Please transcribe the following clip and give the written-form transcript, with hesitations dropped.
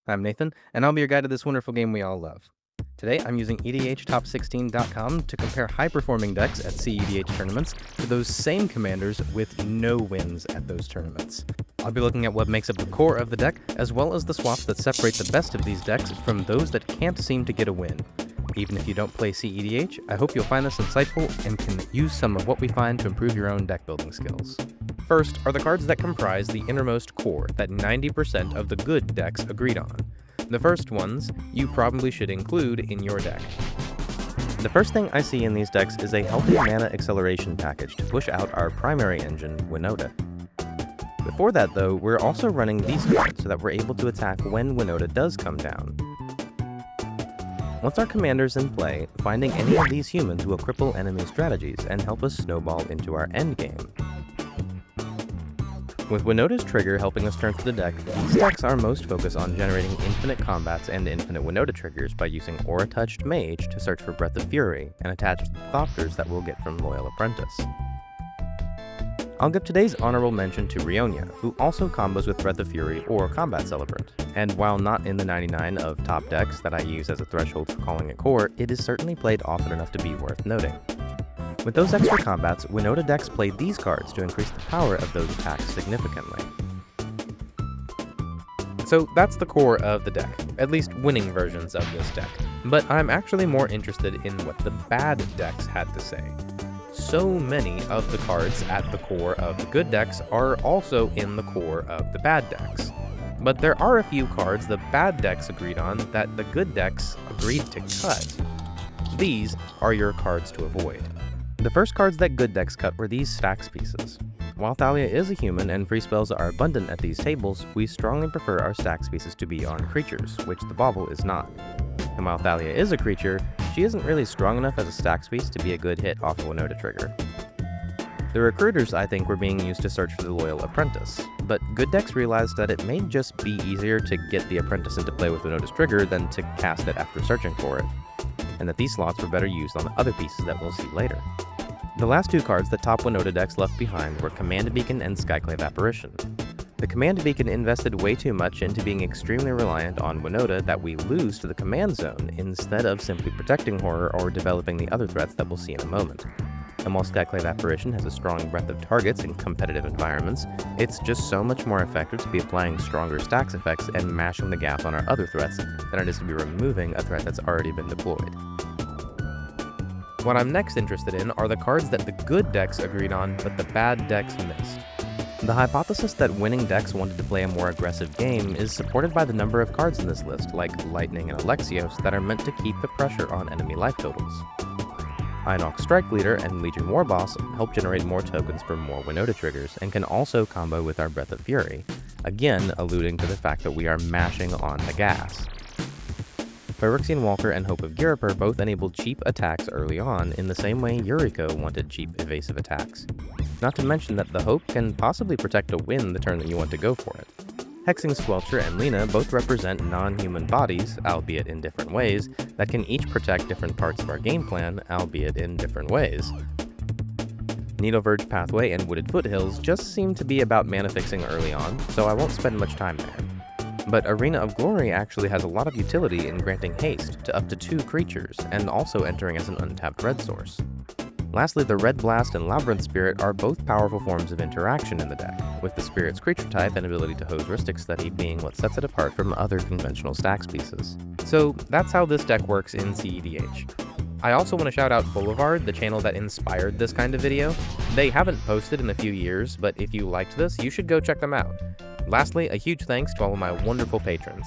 I'm Nathan, and I'll be your guide to this wonderful game we all love. Today, I'm using EDHTop16.com to compare high-performing decks at CEDH tournaments to those same commanders with no wins at those tournaments. I'll be looking at what makes up the core of the deck, as well as the swaps that separate the best of these decks from those that can't seem to get a win. Even if you don't play CEDH, I hope you'll find this insightful and can use some of what we find to improve your own deck building skills. First are the cards that comprise the innermost core that 90% of the good decks agreed on. The first ones you probably should include in your deck. The first thing I see in these decks is a healthy mana acceleration package to push out our primary engine, Winota. Before that though, we're also running these cards so that we're able to attack when Winota does come down. Once our commander's in play, finding any of these humans will cripple enemy strategies and help us snowball into our endgame. With Winota's trigger helping us turn to the deck, these decks are most focused on generating infinite combats and infinite Winota triggers by using Aura-touched Mage to search for Breath of Fury and attach the Thopters that we'll get from Loyal Apprentice. I'll give today's honorable mention to Rionia, who also combos with Breath of Fury or Combat Celebrant, and while not in the 99 of top decks that I use as a threshold for calling it core, it is certainly played often enough to be worth noting. With those extra combats, Winota decks play these cards to increase the power of those attacks significantly. So that's the core of the deck, at least winning versions of this deck, but I'm actually more interested in what the bad decks had to say. So many of the cards at the core of the good decks are also in the core of the bad decks. But there are a few cards the bad decks agreed on that the good decks agreed to cut. These are your cards to avoid. The first cards that good decks cut were these stacks pieces. While Thalia is a human and free spells are abundant at these tables, we strongly prefer our stacks pieces to be on creatures, which the bauble is not. And while Thalia is a creature, she isn't really strong enough as a stacks piece to be a good hit off a Winota trigger. The recruiters, I think, were being used to search for the Loyal Apprentice, but good decks realized that it may just be easier to get the Apprentice into play with Winota's trigger than to cast it after searching for it, and that these slots were better used on other pieces that we'll see later. The last two cards that top Winota decks left behind were Command Beacon and Skyclave Apparition. The Command Beacon invested way too much into being extremely reliant on Winota that we lose to the command zone instead of simply protecting Horror or developing the other threats that we'll see in a moment. And while Skyclave Apparition has a strong breadth of targets in competitive environments, it's just so much more effective to be applying stronger stacks effects and mashing the gap on our other threats than it is to be removing a threat that's already been deployed. What I'm next interested in are the cards that the good decks agreed on, but the bad decks missed. The hypothesis that winning decks wanted to play a more aggressive game is supported by the number of cards in this list, like Lightning and Alexios, that are meant to keep the pressure on enemy life totals. Inox Strike Leader and Legion Warboss help generate more tokens for more Winota triggers, and can also combo with our Breath of Fury, again alluding to the fact that we are mashing on the gas. Phyrexian Walker and Hope of Ghirapur both enabled cheap attacks early on in the same way Yuriko wanted cheap evasive attacks. Not to mention that the Hope can possibly protect a win the turn that you want to go for it. Hexing Squelcher and Lina both represent non-human bodies, albeit in different ways, that can each protect different parts of our game plan, albeit in different ways. Needle Verge Pathway and Wooded Foothills just seem to be about mana fixing early on, so I won't spend much time there. But Arena of Glory actually has a lot of utility in granting haste to up to 2 creatures, and also entering as an untapped red source. Lastly, the Red Blast and Labyrinth Spirit are both powerful forms of interaction in the deck, with the Spirit's creature type and ability to hose Rhystic Study being what sets it apart from other conventional stacks pieces. So that's how this deck works in CEDH. I also want to shout out Boulevard, the channel that inspired this kind of video. They haven't posted in a few years, but if you liked this, you should go check them out. Lastly, a huge thanks to all of my wonderful patrons.